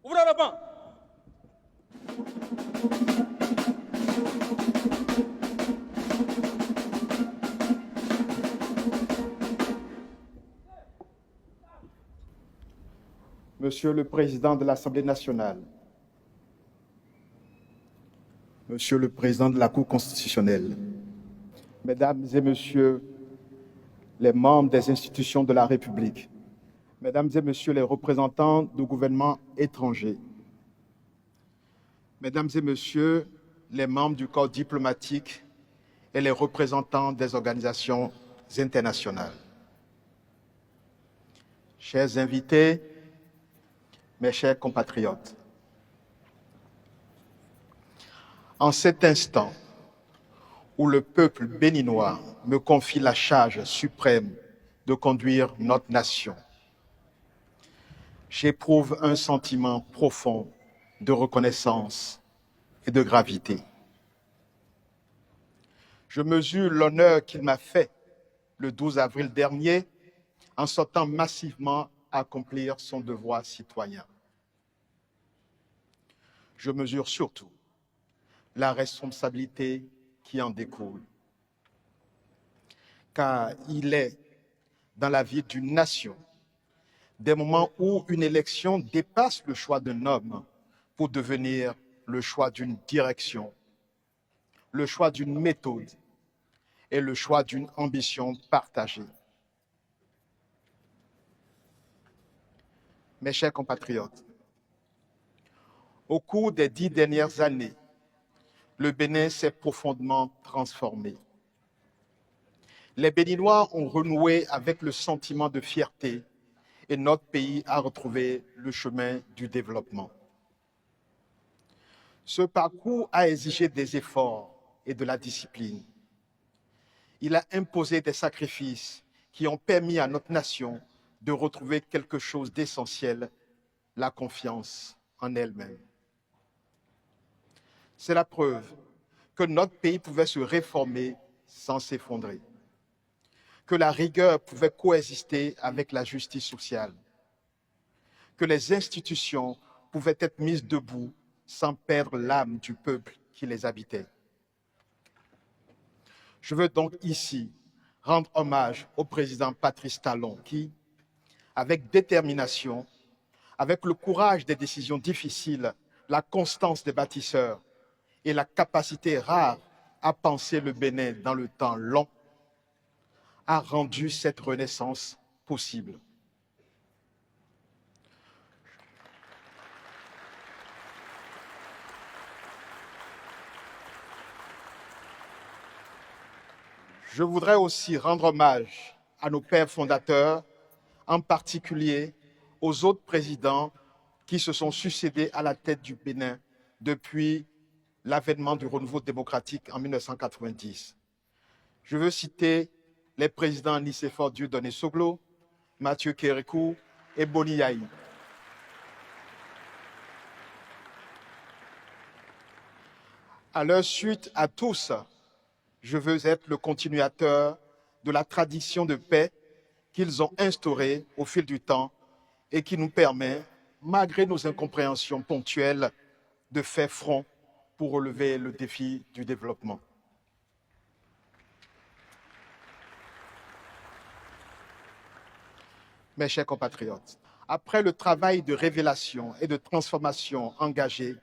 Ouvrez le banc. Monsieur le Président de l'Assemblée nationale, Monsieur le Président de la Cour constitutionnelle, Mesdames et Messieurs les membres des institutions de la République, Mesdames et Messieurs les représentants du gouvernement étranger, Mesdames et Messieurs les membres du corps diplomatique et les représentants des organisations internationales, chers invités, mes chers compatriotes, en cet instant où le peuple béninois me confie la charge suprême de conduire notre nation, j'éprouve un sentiment profond de reconnaissance et de gravité. Je mesure l'honneur qu'il m'a fait le 12 avril dernier en sortant massivement accomplir son devoir citoyen. Je mesure surtout la responsabilité qui en découle. Car il est dans la vie d'une nation des moments où une élection dépasse le choix d'un homme pour devenir le choix d'une direction, le choix d'une méthode et le choix d'une ambition partagée. Mes chers compatriotes, au cours des 10 dernières années, le Bénin s'est profondément transformé. Les Béninois ont renoué avec le sentiment de fierté et notre pays a retrouvé le chemin du développement. Ce parcours a exigé des efforts et de la discipline. Il a imposé des sacrifices qui ont permis à notre nation de retrouver quelque chose d'essentiel, la confiance en elle-même. C'est la preuve que notre pays pouvait se réformer sans s'effondrer, que la rigueur pouvait coexister avec la justice sociale, que les institutions pouvaient être mises debout sans perdre l'âme du peuple qui les habitait. Je veux donc ici rendre hommage au président Patrice Talon qui, avec détermination, avec le courage des décisions difficiles, la constance des bâtisseurs et la capacité rare à penser le Bénin dans le temps long, a rendu cette renaissance possible. Je voudrais aussi rendre hommage à nos pères fondateurs, en particulier aux autres présidents qui se sont succédés à la tête du Bénin depuis l'avènement du renouveau démocratique en 1990. Je veux citer les présidents Nicéphore Dieudonné Soglo, Mathieu Kérékou et Boni Yahi. À leur suite, à tous, je veux être le continuateur de la tradition de paix qu'ils ont instaurée au fil du temps et qui nous permet, malgré nos incompréhensions ponctuelles, de faire front pour relever le défi du développement. Mes chers compatriotes, après le travail de révélation et de transformation engagé,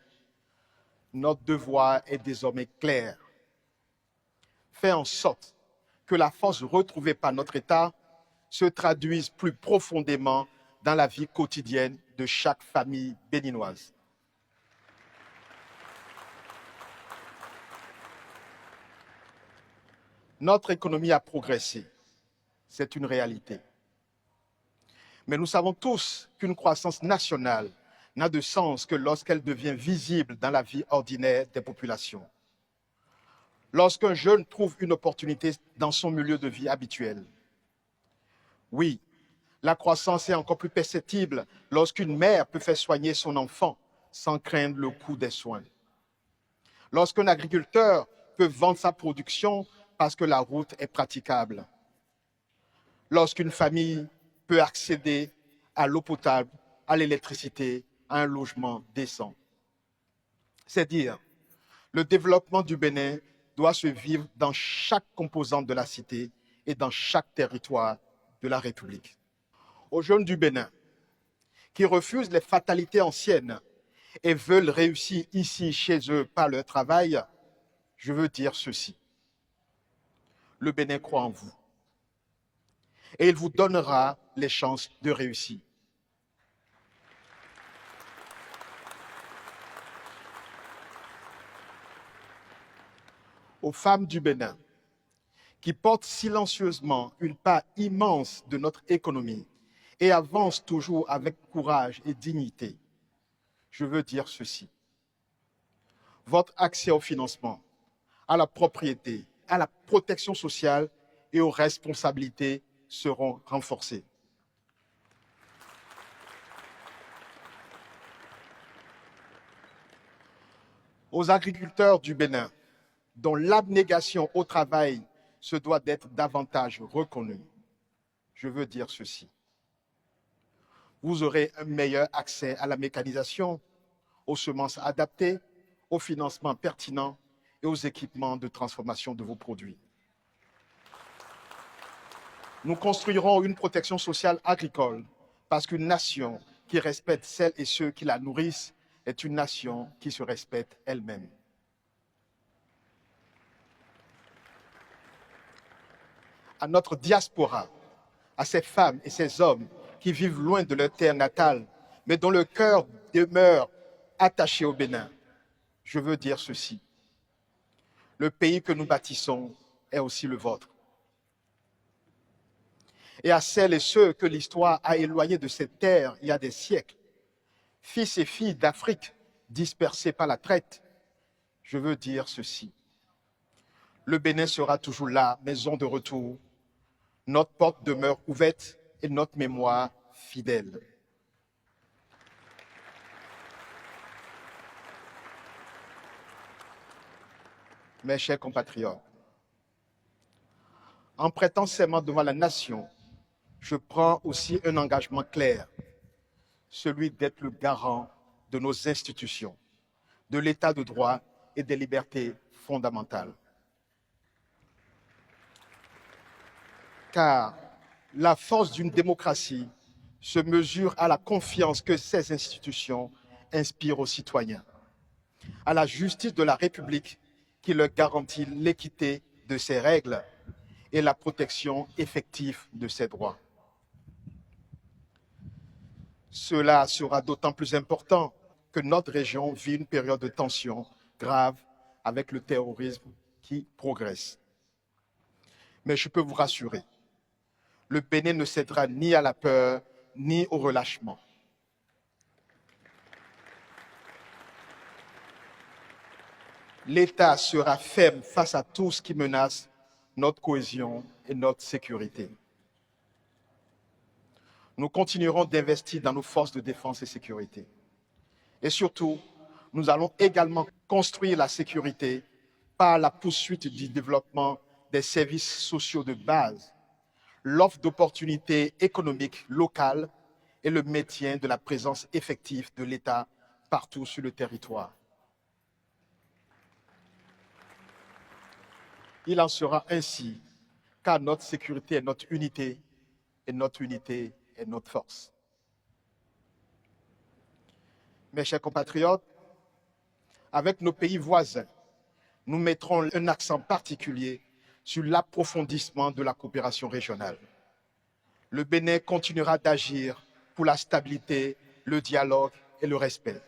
notre devoir est désormais clair. Faire en sorte que la force retrouvée par notre État se traduise plus profondément dans la vie quotidienne de chaque famille béninoise. Notre économie a progressé, c'est une réalité. Mais nous savons tous qu'une croissance nationale n'a de sens que lorsqu'elle devient visible dans la vie ordinaire des populations. Lorsqu'un jeune trouve une opportunité dans son milieu de vie habituel. Oui, la croissance est encore plus perceptible lorsqu'une mère peut faire soigner son enfant sans craindre le coût des soins. Lorsqu'un agriculteur peut vendre sa production parce que la route est praticable. Lorsqu'une famille peut accéder à l'eau potable, à l'électricité à un logement décent. C'est dire, le développement du Bénin doit se vivre dans chaque composante de la cité et dans chaque territoire de la République. Aux jeunes du Bénin qui refusent les fatalités anciennes et veulent réussir ici, chez eux, par leur travail, je veux dire ceci. Le Bénin croit en vous et il vous donnera les chances de réussir. Aux femmes du Bénin qui portent silencieusement une part immense de notre économie et avancent toujours avec courage et dignité, je veux dire ceci. Votre accès au financement, à la propriété, à la protection sociale et aux responsabilités seront renforcés. Aux agriculteurs du Bénin, dont l'abnégation au travail se doit d'être davantage reconnue, je veux dire ceci. Vous aurez un meilleur accès à la mécanisation, aux semences adaptées, au financement pertinent et aux équipements de transformation de vos produits. Nous construirons une protection sociale agricole parce qu'une nation qui respecte celles et ceux qui la nourrissent est une nation qui se respecte elle-même. À notre diaspora, à ces femmes et ces hommes qui vivent loin de leur terre natale, mais dont le cœur demeure attaché au Bénin, je veux dire ceci. Le pays que nous bâtissons est aussi le vôtre. Et à celles et ceux que l'histoire a éloignés de cette terre il y a des siècles, fils et filles d'Afrique dispersés par la traite, je veux dire ceci. Le Bénin sera toujours là, maison de retour. Notre porte demeure ouverte et notre mémoire fidèle. Mes chers compatriotes, en prêtant serment devant la nation, je prends aussi un engagement clair, celui d'être le garant de nos institutions, de l'état de droit et des libertés fondamentales. Car la force d'une démocratie se mesure à la confiance que ces institutions inspirent aux citoyens, à la justice de la République qui leur garantit l'équité de ses règles et la protection effective de ses droits. Cela sera d'autant plus important que notre région vit une période de tension grave avec le terrorisme qui progresse. Mais je peux vous rassurer, le Bénin ne cédera ni à la peur ni au relâchement. L'État sera ferme face à tout ce qui menace notre cohésion et notre sécurité. Nous continuerons d'investir dans nos forces de défense et sécurité. Et surtout, nous allons également construire la sécurité par la poursuite du développement des services sociaux de base, l'offre d'opportunités économiques locales et le maintien de la présence effective de l'État partout sur le territoire. Il en sera ainsi, car notre sécurité est notre unité, et notre unité est notre force. Mes chers compatriotes, avec nos pays voisins, nous mettrons un accent particulier sur l'approfondissement de la coopération régionale. Le Bénin continuera d'agir pour la stabilité, le dialogue et le respect.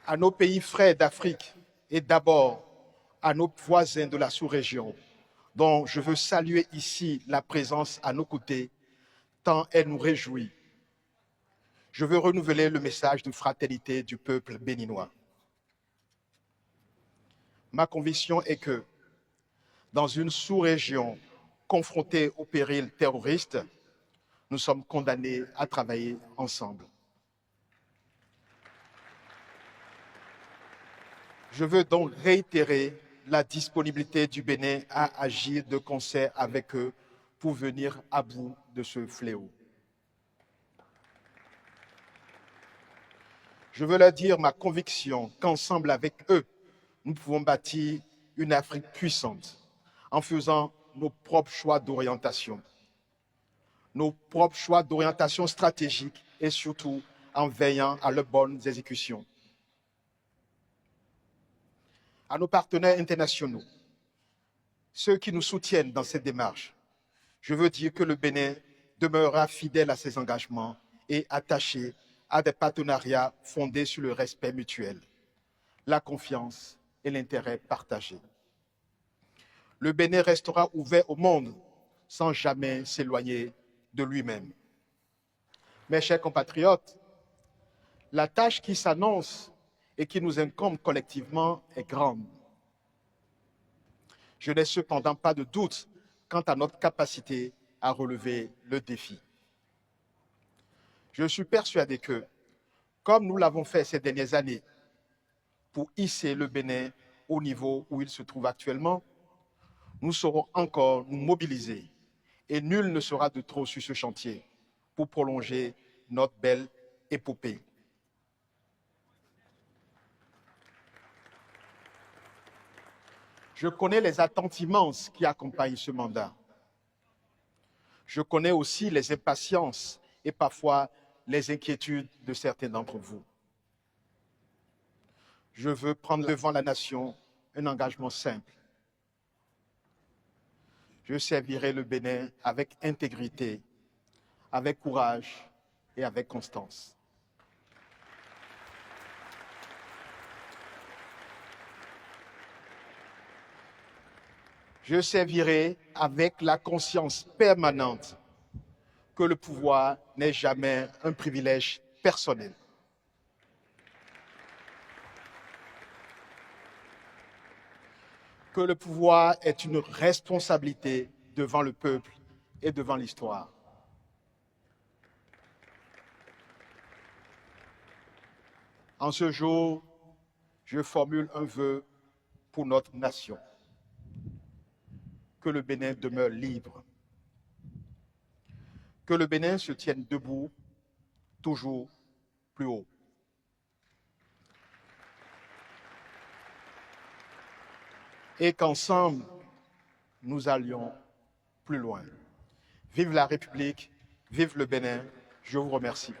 À nos pays frères d'Afrique et d'abord à nos voisins de la sous-région, dont je veux saluer ici la présence à nos côtés, tant elle nous réjouit. Je veux renouveler le message de fraternité du peuple béninois. Ma conviction est que, dans une sous-région confrontée au péril terroriste, nous sommes condamnés à travailler ensemble. Je veux donc réitérer la disponibilité du Bénin à agir de concert avec eux pour venir à bout de ce fléau. Je veux leur dire ma conviction qu'ensemble avec eux, nous pouvons bâtir une Afrique puissante en faisant nos propres choix d'orientation. Nos propres choix d'orientation stratégique et surtout en veillant à leurs bonnes exécutions. À nos partenaires internationaux, ceux qui nous soutiennent dans cette démarche, je veux dire que le Bénin demeurera fidèle à ses engagements et attaché à des partenariats fondés sur le respect mutuel, la confiance et l'intérêt partagé. Le Bénin restera ouvert au monde sans jamais s'éloigner de lui-même. Mes chers compatriotes, la tâche qui s'annonce et qui nous incombe collectivement est grande. Je n'ai cependant pas de doute quant à notre capacité à relever le défi. Je suis persuadé que, comme nous l'avons fait ces dernières années, pour hisser le Bénin au niveau où il se trouve actuellement, nous saurons encore nous mobiliser et nul ne sera de trop sur ce chantier pour prolonger notre belle épopée. Je connais les attentes immenses qui accompagnent ce mandat. Je connais aussi les impatiences et parfois les inquiétudes de certains d'entre vous. Je veux prendre devant la nation un engagement simple. Je servirai le Bénin avec intégrité, avec courage et avec constance. Je servirai avec la conscience permanente que le pouvoir n'est jamais un privilège personnel. Que le pouvoir est une responsabilité devant le peuple et devant l'histoire. En ce jour, je formule un vœu pour notre nation. Que le Bénin demeure libre. Que le Bénin se tienne debout, toujours plus haut. Et qu'ensemble, nous allions plus loin. Vive la République, vive le Bénin. Je vous remercie.